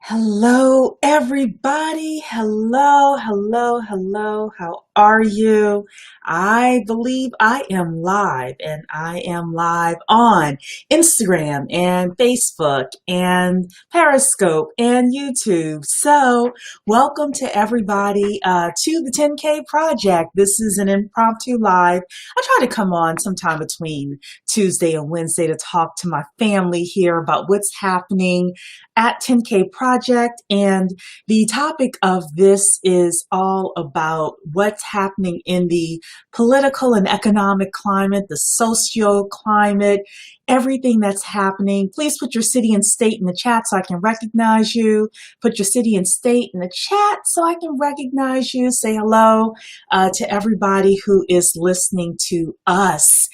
Hello, everybody. Hello, hello, hello. How are you? I believe I am live, and I am live on Instagram and Facebook and Periscope and YouTube. So, welcome to everybody to the 10K Project. This is an impromptu live. I try to come on sometime between Tuesday and Wednesday to talk to my family here about what's happening at 10K Project. And the topic of this is all about what's happening in the political and economic climate, the socio climate, everything that's happening. Please put your city and state in the chat so I can recognize you. Put your city and state in the chat so I can recognize you. Say hello to everybody who is listening to us.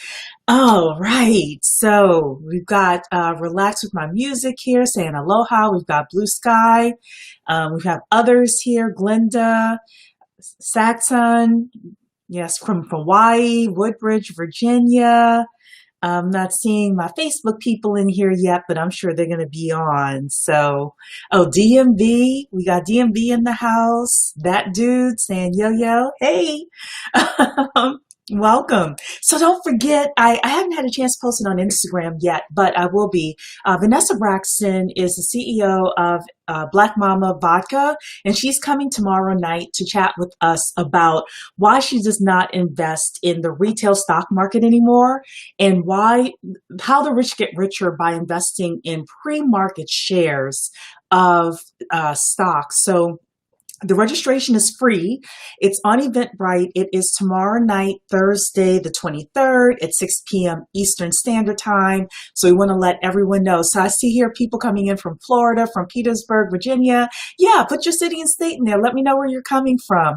All right, so we've got Relax with My Music here saying aloha. We've got Blue Sky. We have others here, Glenda, Saxon, yes, from Hawaii, Woodbridge, Virginia. I'm not seeing my Facebook people in here yet, but I'm sure they're going to be on. So, DMV, we got DMV in the house. That dude saying yo, hey. Welcome. So don't forget, I haven't had a chance to post it on Instagram yet, but I will be. Vanessa Braxton is the CEO of Black Mama Vodka, and she's coming tomorrow night to chat with us about why she does not invest in the retail stock market anymore and how the rich get richer by investing in pre-market shares of stocks. So the registration is free. It's on Eventbrite. It is tomorrow night, Thursday, the 23rd at 6 p.m. Eastern Standard Time. So we want to let everyone know. So I see here people coming in from Florida, from Petersburg, Virginia. Yeah, put your city and state in there. Let me know where you're coming from.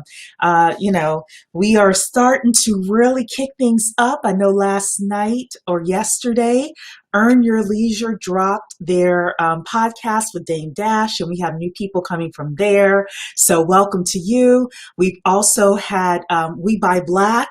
We are starting to really kick things up. I know last night or yesterday, Earn Your Leisure dropped their podcast with Dame Dash, and we have new people coming from there. So welcome to you. We've also had We Buy Black,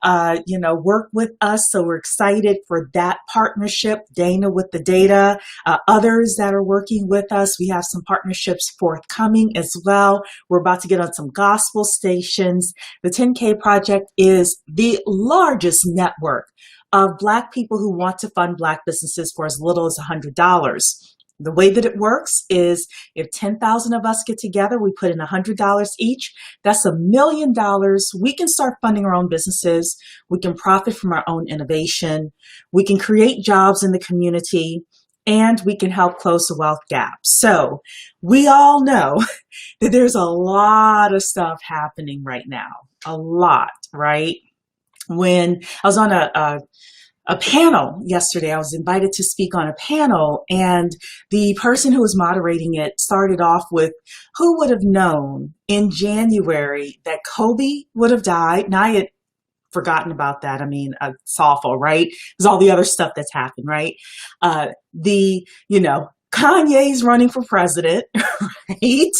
work with us. So we're excited for that partnership. Dana with the data, others that are working with us. We have some partnerships forthcoming as well. We're about to get on some gospel stations. The 10K Project is the largest network of Black people who want to fund Black businesses for as little as $100. The way that it works is if 10,000 of us get together, we put in $100 each. That's $1 million. We can start funding our own businesses. We can profit from our own innovation. We can create jobs in the community, and we can help close the wealth gap. So we all know that there's a lot of stuff happening right now. A lot, right? When I was on a panel yesterday, I was invited to speak on a panel, and the person who was moderating it started off with, who would have known in January that Kobe would have died? And I had forgotten about that. I mean, it's awful, right? There's all the other stuff that's happened, right? Kanye's running for president, right?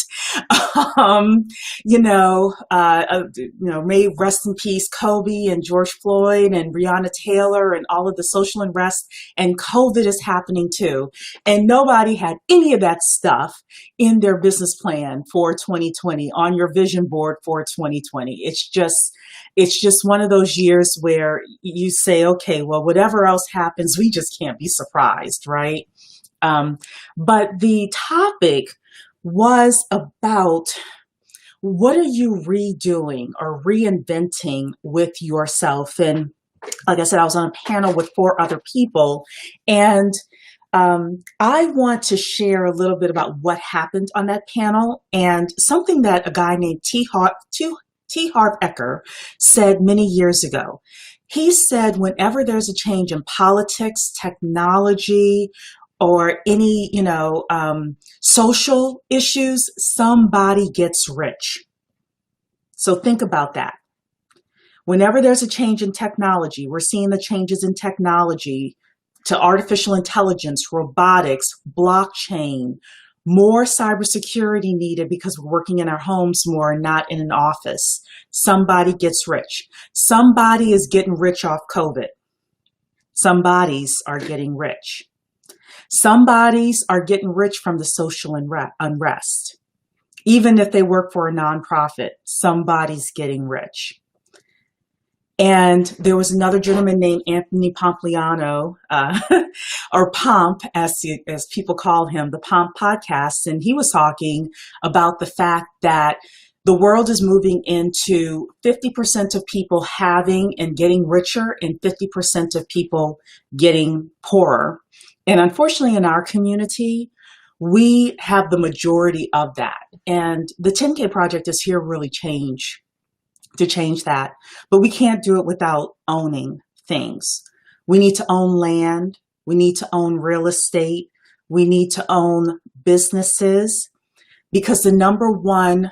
May rest in peace Kobe and George Floyd and Breonna Taylor and all of the social unrest, and COVID is happening too. And nobody had any of that stuff in their business plan for 2020, on your vision board for 2020. It's just one of those years where you say, okay, well, whatever else happens, we just can't be surprised, right? But the topic was about, what are you redoing or reinventing with yourself? And like I said, I was on a panel with 4 other people, and I want to share a little bit about what happened on that panel, and something that a guy named Harv Eker said many years ago. He said, whenever there's a change in politics, technology, or any, social issues, somebody gets rich. So think about that. Whenever there's a change in technology, we're seeing the changes in technology to artificial intelligence, robotics, blockchain, more cybersecurity needed because we're working in our homes more and not in an office. Somebody gets rich. Somebody is getting rich off COVID. Some bodies are getting rich. Some bodies are getting rich from the social unrest. Even if they work for a nonprofit, somebody's getting rich. And there was another gentleman named Anthony Pompliano, or Pomp, as people call him, the Pomp podcast. And he was talking about the fact that the world is moving into 50% of people having and getting richer and 50% of people getting poorer. And unfortunately, in our community, we have the majority of that. And the 10K Project is here really to change that. But we can't do it without owning things. We need to own land. We need to own real estate. We need to own businesses, because the number one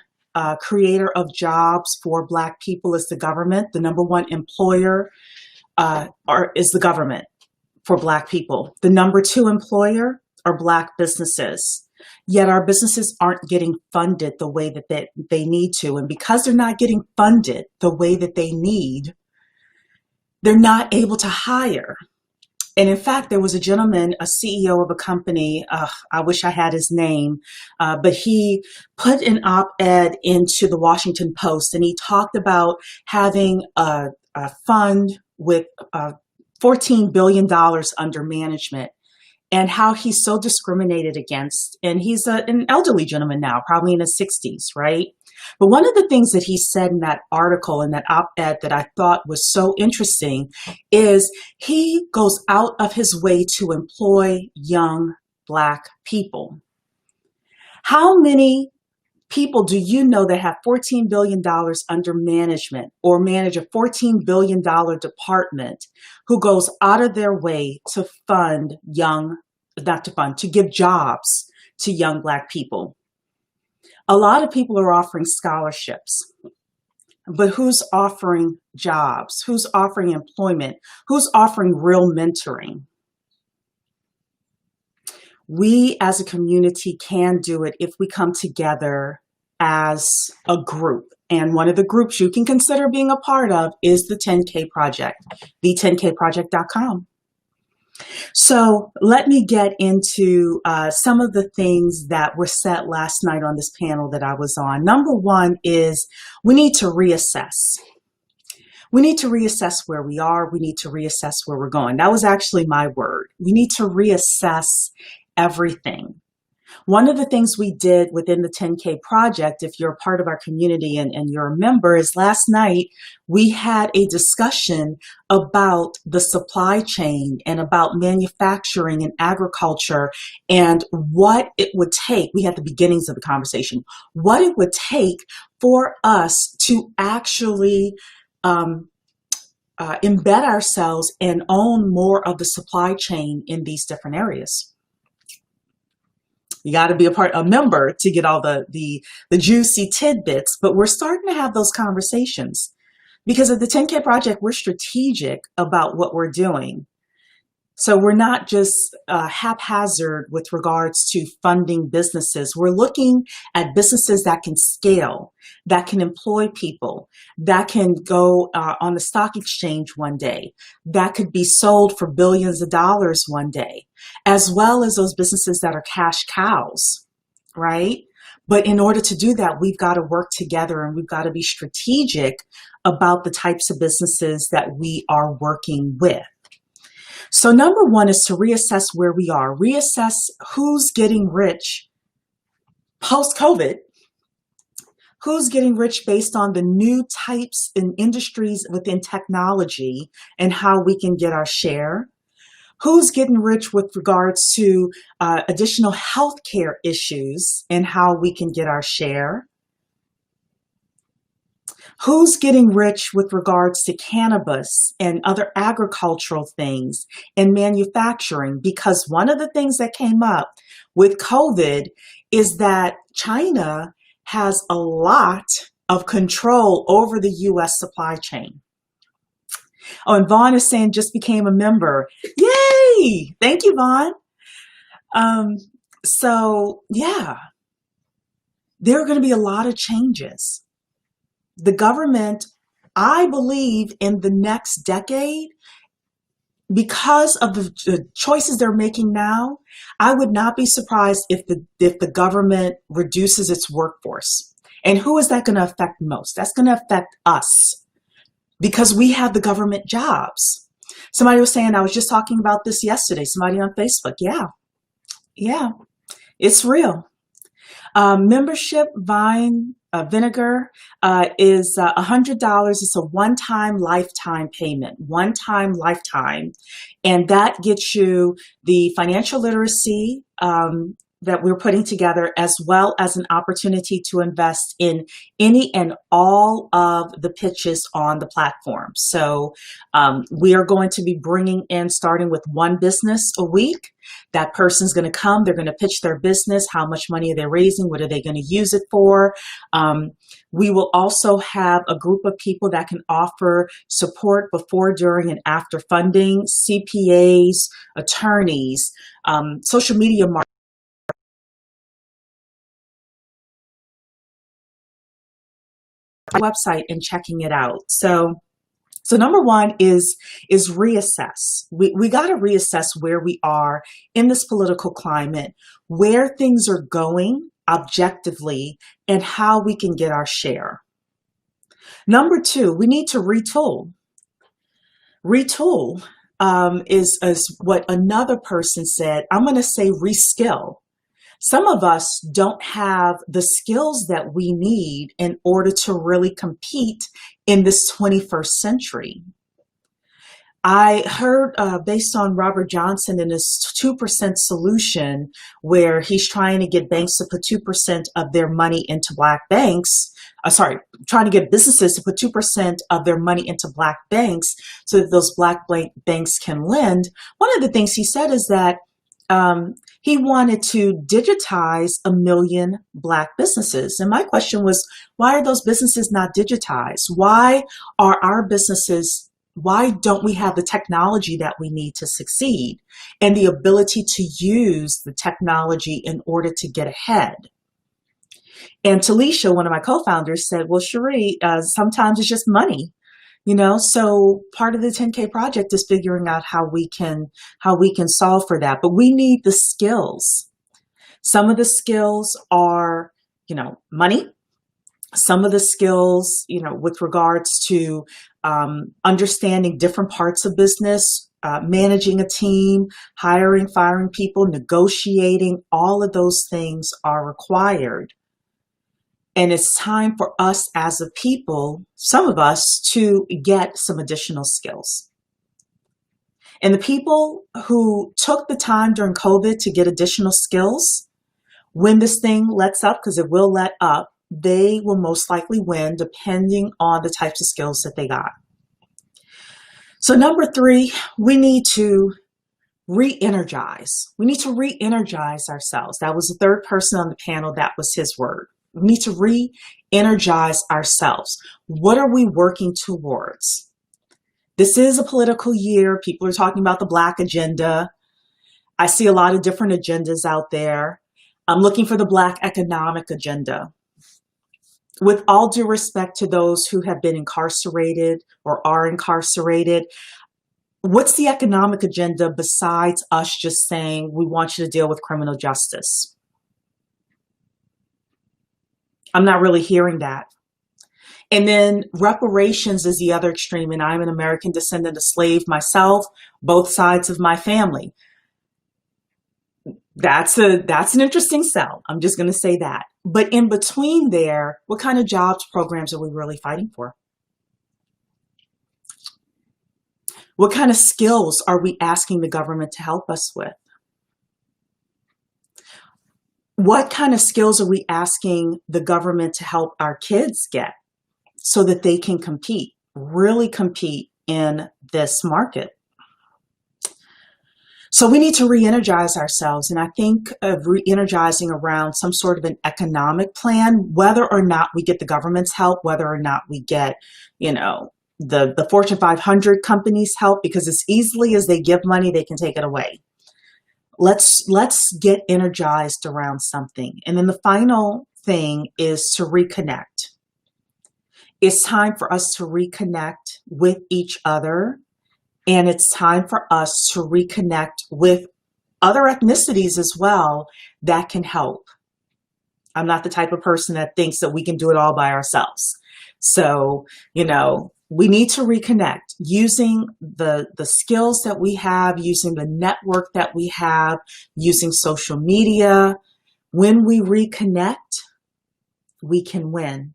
creator of jobs for Black people is the government. The number one employer is the government for Black people. The number two employer are Black businesses. Yet our businesses aren't getting funded the way that they need to. And because they're not getting funded the way that they need, they're not able to hire. And in fact, there was a gentleman, a CEO of a company, I wish I had his name, but he put an op-ed into the Washington Post, and he talked about having a fund with $14 billion under management, and how he's so discriminated against. And he's an elderly gentleman now, probably in his 60s, right? But one of the things that he said in that article, in that op-ed, that I thought was so interesting is he goes out of his way to employ young Black people. How many people do you know that have $14 billion under management, or manage a $14 billion department, who goes out of their way to to give jobs to young Black people? A lot of people are offering scholarships, but who's offering jobs? Who's offering employment? Who's offering real mentoring? We as a community can do it if we come together as a group. And one of the groups you can consider being a part of is the 10K Project, the10kproject.com. So let me get into some of the things that were said last night on this panel that I was on. Number one is we need to reassess. We need to reassess where we are. We need to reassess where we're going. That was actually my word. We need to reassess everything. One of the things we did within the 10K Project, if you're a part of our community and you're a member, is last night we had a discussion about the supply chain and about manufacturing and agriculture, and what it would take. We had the beginnings of the conversation, what it would take for us to actually embed ourselves and own more of the supply chain in these different areas. You got to be a member to get all the juicy tidbits, but we're starting to have those conversations, because at the 10K Project, we're strategic about what we're doing. So we're not just haphazard with regards to funding businesses. We're looking at businesses that can scale, that can employ people, that can go on the stock exchange one day, that could be sold for billions of dollars one day, as well as those businesses that are cash cows, right? But in order to do that, we've got to work together, and we've got to be strategic about the types of businesses that we are working with. So number one is to reassess where we are, reassess who's getting rich post-COVID, who's getting rich based on the new types and industries within technology and how we can get our share, who's getting rich with regards to additional healthcare issues and how we can get our share, who's getting rich with regards to cannabis and other agricultural things and manufacturing. Because one of the things that came up with COVID is that China has a lot of control over the U.S. supply chain. Oh, and Vaughn is saying just became a member. Yay! Thank you, Vaughn. So yeah, there are going to be a lot of changes. The government, I believe in the next decade, because of the choices they're making now, I would not be surprised if the government reduces its workforce. And who is that going to affect most? That's going to affect us because we have the government jobs. Somebody was saying, I was just talking about this yesterday, somebody on Facebook. Yeah, it's real. Membership Vine Vinegar is $100. It's a one-time lifetime payment, one-time lifetime. And that gets you the financial literacy that we're putting together, as well as an opportunity to invest in any and all of the pitches on the platform. So we are going to be bringing in, starting with one business a week. That person's going to come, they're going to pitch their business, how much money are they raising, what are they going to use it for. We will also have a group of people that can offer support before, during, and after funding, CPAs, attorneys, social media marketers, website and checking it out. So number one is reassess. We got to reassess where we are in this political climate, where things are going objectively, and how we can get our share. Number two, we need to retool. Retool is what another person said. I'm going to say reskill. Some of us don't have the skills that we need in order to really compete in this 21st century. I heard based on Robert Johnson and his 2% solution, where he's trying to get banks to put 2% of their money into black banks, trying to get businesses to put 2% of their money into black banks so that those black banks can lend. One of the things he said is that he wanted to digitize 1 million black businesses. And my question was, why are those businesses not digitized? Why are our businesses, why don't we have the technology that we need to succeed and the ability to use the technology in order to get ahead? And Talisha, one of my co-founders, said, well, Cherie, sometimes it's just money. So part of the 10K project is figuring out how we can solve for that. But we need the skills. Some of the skills are, money. Some of the skills, with regards to understanding different parts of business, managing a team, hiring, firing people, negotiating, all of those things are required. And it's time for us as a people, some of us, to get some additional skills. And the people who took the time during COVID to get additional skills, when this thing lets up, because it will let up, they will most likely win depending on the types of skills that they got. So number three, we need to re-energize. We need to re-energize ourselves. That was the third person on the panel. That was his word. We need to re-energize ourselves. What are we working towards? This is a political year. People are talking about the Black agenda. I see a lot of different agendas out there. I'm looking for the Black economic agenda. With all due respect to those who have been incarcerated or are incarcerated, what's the economic agenda besides us just saying we want you to deal with criminal justice? I'm not really hearing that. And then reparations is the other extreme, and I'm an American descendant of slave myself, both sides of my family. That's an interesting sell. I'm just going to say that. But in between there, what kind of jobs programs are we really fighting for? What kind of skills are we asking the government to help us with? What kind of skills are we asking the government to help our kids get so that they can compete, really compete in this market? So we need to re-energize ourselves. And I think of re-energizing around some sort of an economic plan, whether or not we get the government's help, whether or not we get, the Fortune 500 companies help, because as easily as they give money, they can take it away. Let's get energized around something. And then the final thing is to reconnect. It's time for us to reconnect with each other And it's time for us to reconnect with other ethnicities as well that can help. I'm not the type of person that thinks that we can do it all by ourselves. So, we need to reconnect using the skills that we have, using the network that we have, using social media. When we reconnect, we can win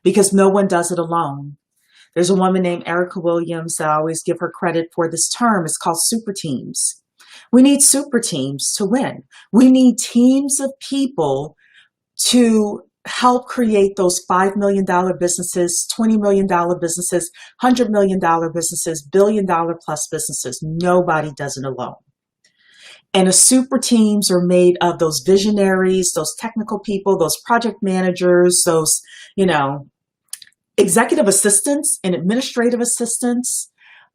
because no one does it alone. There's a woman named Erica Williams that I always give her credit for this term. It's called super teams. We need super teams to win. We need teams of people to help create those $5 million businesses, $20 million businesses, $100 million businesses, $1 billion plus businesses. Nobody does it alone. And the super teams are made of those visionaries, those technical people, those project managers, those, executive assistants and administrative assistants,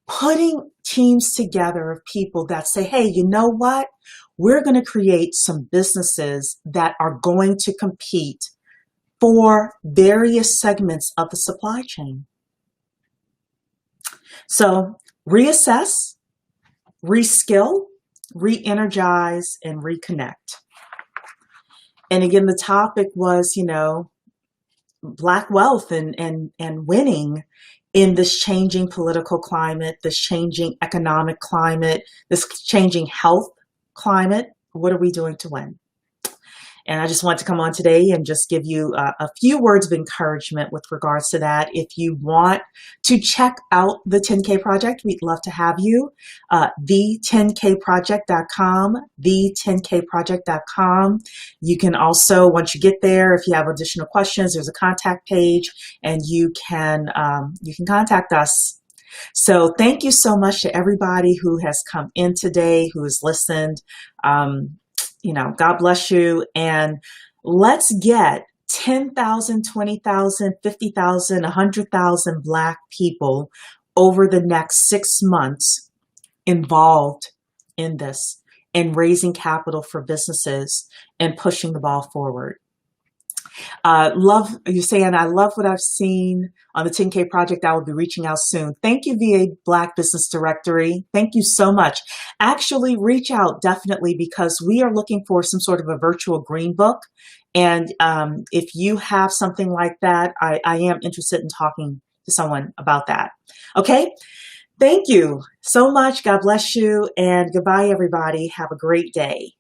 putting teams together of people that say, hey, you know what? We're going to create some businesses that are going to compete for various segments of the supply chain. So reassess, reskill, re-energize, and reconnect. And again, the topic was, Black wealth and winning in this changing political climate, this changing economic climate, this changing health climate. What are we doing to win? And I just want to come on today and just give you a few words of encouragement with regards to that. If you want to check out the 10K Project, we'd love to have you. The10kproject.com, the10kproject.com. You can also, once you get there, if you have additional questions, there's a contact page and you can contact us. So thank you so much to everybody who has come in today, who has listened. God bless you. And let's get 10,000, 20,000, 50,000, 100,000 Black people over the next 6 months involved in this and raising capital for businesses and pushing the ball forward. Love you saying, I love what I've seen on the 10K Project. I will be reaching out soon. Thank you, VA Black Business Directory. Thank you so much. Actually, reach out definitely because we are looking for some sort of a virtual green book. And if you have something like that, I am interested in talking to someone about that. Okay. Thank you so much. God bless you. And goodbye, everybody. Have a great day.